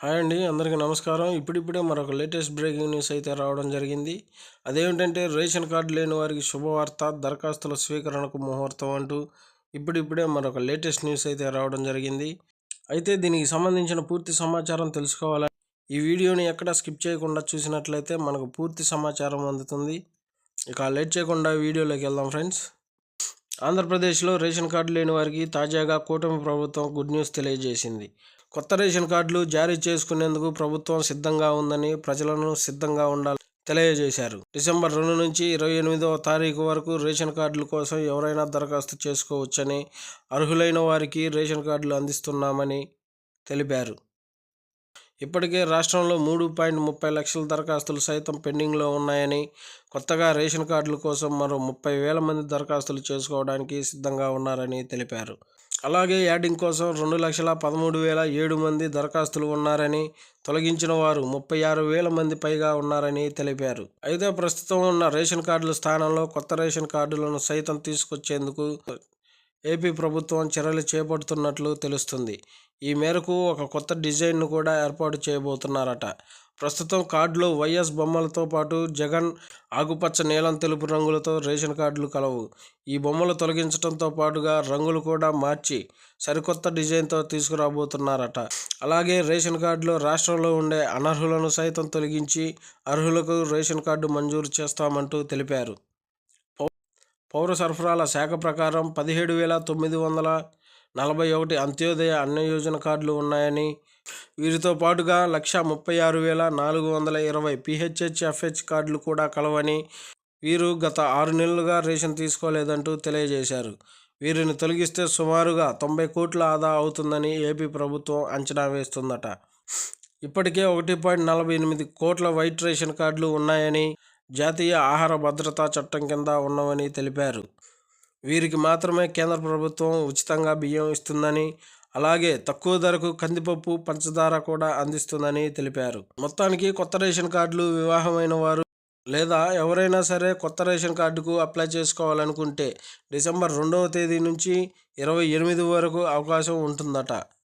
Hi అండి, అందరికీ నమస్కారం. ఇప్పుడిప్పుడే మరొక లేటెస్ట్ బ్రేకింగ్ న్యూస్ అయితే రావడం జరిగింది. అదేమిటంటే రేషన్ కార్డు లేని వారికి శుభవార్త, దరఖాస్తుల స్వీకరణకు ముహూర్తం అంటూ ఇప్పుడిప్పుడే మరొక లేటెస్ట్ న్యూస్ అయితే రావడం జరిగింది. అయితే దీనికి సంబంధించిన పూర్తి సమాచారం తెలుసుకోవాలని ఈ వీడియోని ఎక్కడ స్కిప్ చేయకుండా చూసినట్లయితే మనకు పూర్తి సమాచారం అందుతుంది. ఇక లేట్ చేయకుండా వీడియోలోకి వెళ్దాం ఫ్రెండ్స్. ఆంధ్రప్రదేశ్లో రేషన్ కార్డు లేని వారికి తాజాగా కూటమి ప్రభుత్వం గుడ్ న్యూస్ తెలియజేసింది. కొత్త రేషన్ కార్డులు జారీ చేసుకునేందుకు ప్రభుత్వం సిద్ధంగా ఉందని, ప్రజలను సిద్ధంగా ఉండాలని తెలియజేశారు. డిసెంబర్ 2 నుంచి 28వ తారీఖు వరకు రేషన్ కార్డుల కోసం ఎవరైనా దరఖాస్తు చేసుకోవచ్చని, అర్హులైన వారికి రేషన్ కార్డులు అందిస్తున్నామని తెలిపారు. ఇప్పటికే రాష్ట్రంలో 3.30 లక్షల దరఖాస్తులు సైతం పెండింగ్లో ఉన్నాయని, కొత్తగా రేషన్ కార్డుల కోసం మరో 30,000 మంది దరఖాస్తులు చేసుకోవడానికి సిద్ధంగా ఉన్నారని తెలిపారు. అలాగే యాడింగ్ కోసం 2,13,007 మంది దరఖాస్తులు ఉన్నారని, తొలగించిన వారు 36,000 మంది పైగా ఉన్నారని తెలిపారు. అయితే ప్రస్తుతం ఉన్న రేషన్ కార్డుల స్థానంలో కొత్త రేషన్ కార్డులను సైతం తీసుకొచ్చేందుకు ఏపీ ప్రభుత్వం చర్యలు చేపడుతున్నట్లు తెలుస్తుంది. ఈ మేరకు ఒక కొత్త డిజైన్ను కూడా ఏర్పాటు చేయబోతున్నారట. ప్రస్తుతం కార్డులో వైఎస్ బొమ్మలతో పాటు జగన్ ఆకుపచ్చ, నీలం, తెలుపు రంగులతో రేషన్ కార్డులు కలవు. ఈ బొమ్మలు తొలగించడంతో పాటుగా రంగులు కూడా మార్చి సరికొత్త డిజైన్తో తీసుకురాబోతున్నారట. అలాగే రేషన్ కార్డులో రాష్ట్రంలో ఉండే అనర్హులను సైతం తొలగించి అర్హులకు రేషన్ కార్డు మంజూరు చేస్తామంటూ తెలిపారు. పౌర సరఫరాల శాఖ ప్రకారం 17,941 అంత్యోదయ అన్న యోజన కార్డులు ఉన్నాయని, వీరితో పాటుగా 136,420 PHHFH కార్డులు కూడా కలవని, వీరు గత 6 నెలలుగా రేషన్ తీసుకోలేదంటూ తెలియజేశారు. వీరిని తొలగిస్తే సుమారుగా 90 కోట్ల ఆదా అవుతుందని ఏపీ ప్రభుత్వం అంచనా వేస్తుందట. ఇప్పటికే 1.48 కోట్ల వైట్ రేషన్ కార్డులు ఉన్నాయని, జాతీయ ఆహార భద్రతా చట్టం కింద ఉన్నవని తెలిపారు. వీరికి మాత్రమే కేంద్ర ప్రభుత్వం ఉచితంగా బియ్యం ఇస్తుందని, అలాగే తక్కువ ధరకు కందిపప్పు, పంచదార కూడా అందిస్తుందని తెలిపారు. మొత్తానికి కొత్త రేషన్ కార్డులు వివాహమైన వారు లేదా ఎవరైనా సరే కొత్త రేషన్ కార్డుకు అప్లై చేసుకోవాలనుకుంటే డిసెంబర్ 2వ తేదీ నుంచి 28 వరకు అవకాశం ఉంటుందట.